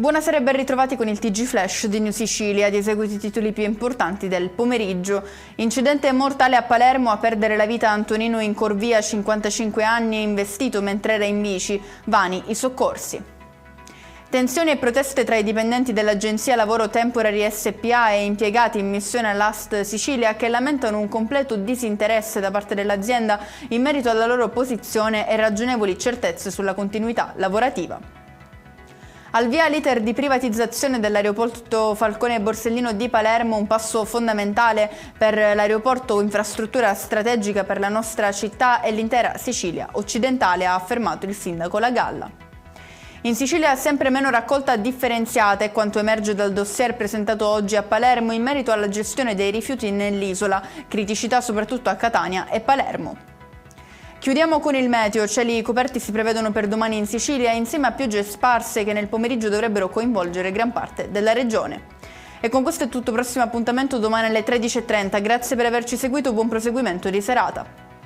Buonasera e ben ritrovati con il TG Flash di New Sicilia, di eseguiti i titoli più importanti del pomeriggio. Incidente mortale a Palermo, a perdere la vita Antonino Incorvia, 55 anni, investito mentre era in bici. Vani i soccorsi. Tensioni e proteste tra i dipendenti dell'Agenzia Lavoro Temporary SPA e impiegati in missione all'Ast Sicilia che lamentano un completo disinteresse da parte dell'azienda in merito alla loro posizione e ragionevoli certezze sulla continuità lavorativa. Al via l'iter di privatizzazione dell'aeroporto Falcone Borsellino di Palermo, un passo fondamentale per l'aeroporto, infrastruttura strategica per la nostra città e l'intera Sicilia occidentale, ha affermato il sindaco La Galla. In Sicilia sempre meno raccolta differenziata è quanto emerge dal dossier presentato oggi a Palermo in merito alla gestione dei rifiuti nell'isola, criticità soprattutto a Catania e Palermo. Chiudiamo con il meteo, cieli coperti si prevedono per domani in Sicilia insieme a piogge sparse che nel pomeriggio dovrebbero coinvolgere gran parte della regione. E con questo è tutto, prossimo appuntamento domani alle 13:30, grazie per averci seguito, buon proseguimento di serata.